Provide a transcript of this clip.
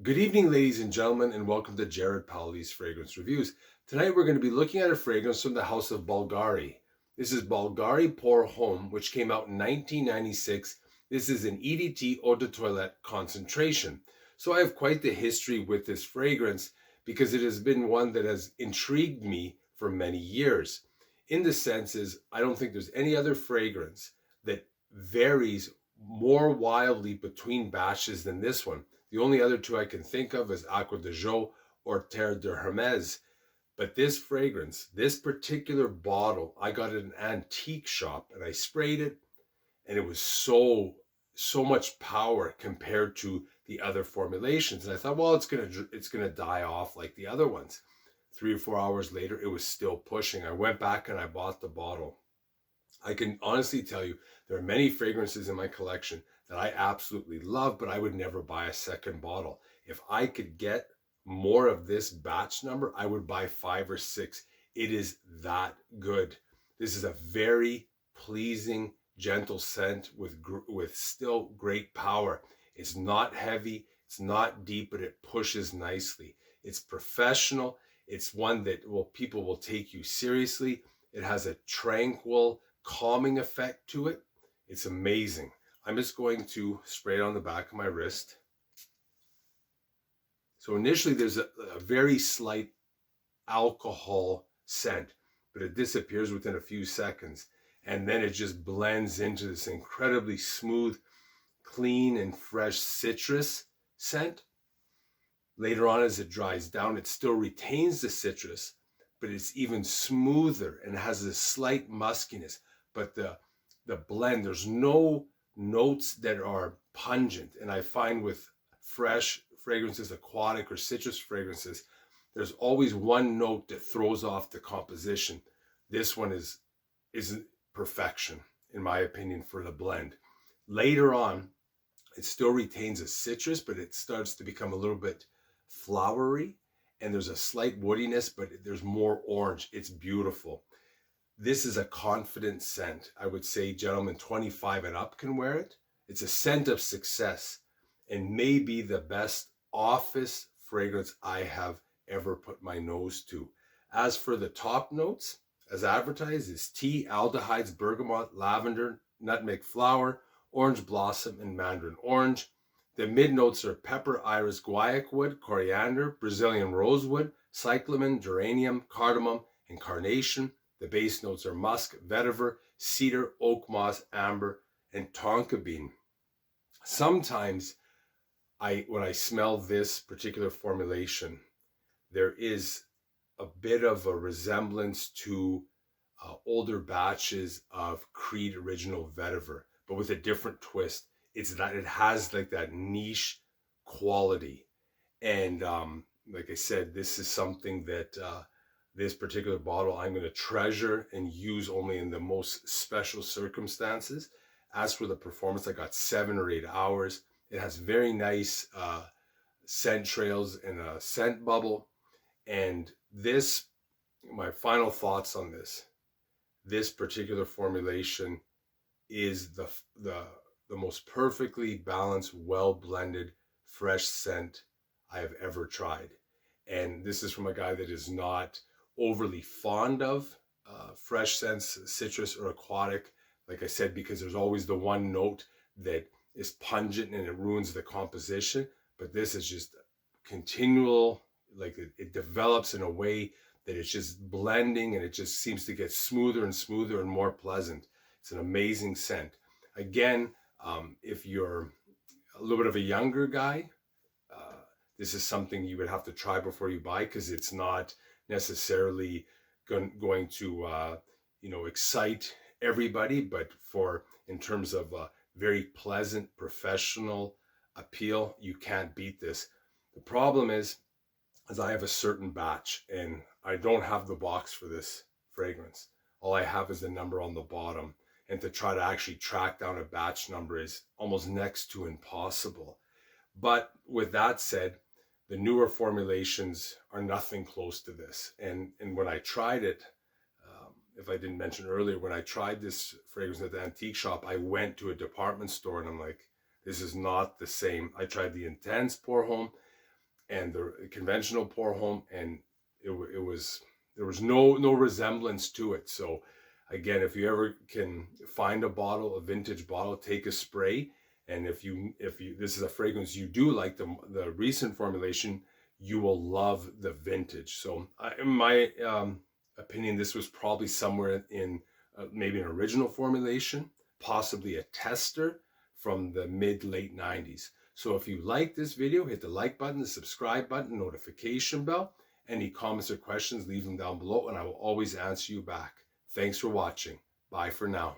Good evening, ladies and gentlemen, and welcome to Jared Powley's Fragrance Reviews. Tonight we're going to be looking at a fragrance from the house of Bulgari. This is Bulgari Pour Homme, which came out in 1996. This is an EDT Eau de Toilette concentration. So I have quite the history with this fragrance because it has been one that has intrigued me for many years. In the sense is, I don't think there's any other fragrance that varies more wildly between batches than this one. The only other two I can think of is Acqua de Jo or Terre de Hermes. But this fragrance, this particular bottle, I got at an antique shop and I sprayed it, and it was so much power compared to the other formulations. And I thought, well, it's gonna die off like the other ones. 3 or 4 hours later, it was still pushing. I went back and I bought the bottle. I can honestly tell you there are many fragrances in my collection that I absolutely love, but I would never buy a second bottle. If I could get more of this batch number, I would buy 5 or 6. It is that good. This is a very pleasing, gentle scent with still great power. It's not heavy, it's not deep, but it pushes nicely. It's professional. It's one that people will take you seriously. It has a tranquil, calming effect to it. It's amazing. I'm just going to spray it on the back of my wrist. So initially there's a very slight alcohol scent, but it disappears within a few seconds. And then it just blends into this incredibly smooth, clean, and fresh citrus scent. Later on, as it dries down, it still retains the citrus, but it's even smoother and has a slight muskiness. But the blend, there's no notes that are pungent. And I find with fresh fragrances, aquatic or citrus fragrances, there's always one note that throws off the composition. This one is perfection, in my opinion, for the blend. Later on, it still retains a citrus, but it starts to become a little bit flowery, and there's a slight woodiness, but there's more orange. It's beautiful. This is a confident scent. I would say gentlemen 25 and up can wear it. It's a scent of success and maybe the best office fragrance I have ever put my nose to. As for the top notes, as advertised, is tea, aldehydes, bergamot, lavender, nutmeg flower, orange blossom, and mandarin orange. The mid notes are pepper, iris, guaiac wood, coriander, Brazilian rosewood, cyclamen, geranium, cardamom, and carnation. The base notes are musk, vetiver, cedar, oak moss, amber, and tonka bean. Sometimes when I smell this particular formulation, there is a bit of a resemblance to older batches of Creed Original Vetiver, but with a different twist. It's that it has like that niche quality. And like I said, this is something that this particular bottle I'm going to treasure and use only in the most special circumstances. As for the performance, I got 7 or 8 hours. It has very nice scent trails and a scent bubble. And this, my final thoughts on this particular formulation is the most perfectly balanced, well-blended, fresh scent I have ever tried. And this is from a guy that is not overly fond of fresh scents, citrus or aquatic, like I said, because there's always the one note that is pungent and it ruins the composition. But this is just continual, like it develops in a way that it's just blending, and it just seems to get smoother and smoother and more pleasant. It's an amazing scent. Again, if you're a little bit of a younger guy, this is something you would have to try before you buy, because it's not necessarily going to excite everybody, but in terms of very pleasant professional appeal, you can't beat this. The problem is I have a certain batch and I don't have the box for this fragrance. All I have is the number on the bottom, and to try to actually track down a batch number is almost next to impossible. But with that said, the newer formulations are nothing close to this. And when I tried it, if I didn't mention earlier, when I tried this fragrance at the antique shop, I went to a department store and I'm like, this is not the same. I tried the Intense Pour Homme. and the conventional pour home, and there was no resemblance to it. So again, if you ever can find a vintage bottle, take a spray. And if you this is a fragrance you do like, the recent formulation, you will love the vintage. So in my opinion, this was probably somewhere in maybe an original formulation, possibly a tester from the mid-late 90s. So if you like this video, hit the like button, the subscribe button, notification bell. Any comments or questions, leave them down below, and I will always answer you back. Thanks for watching. Bye for now.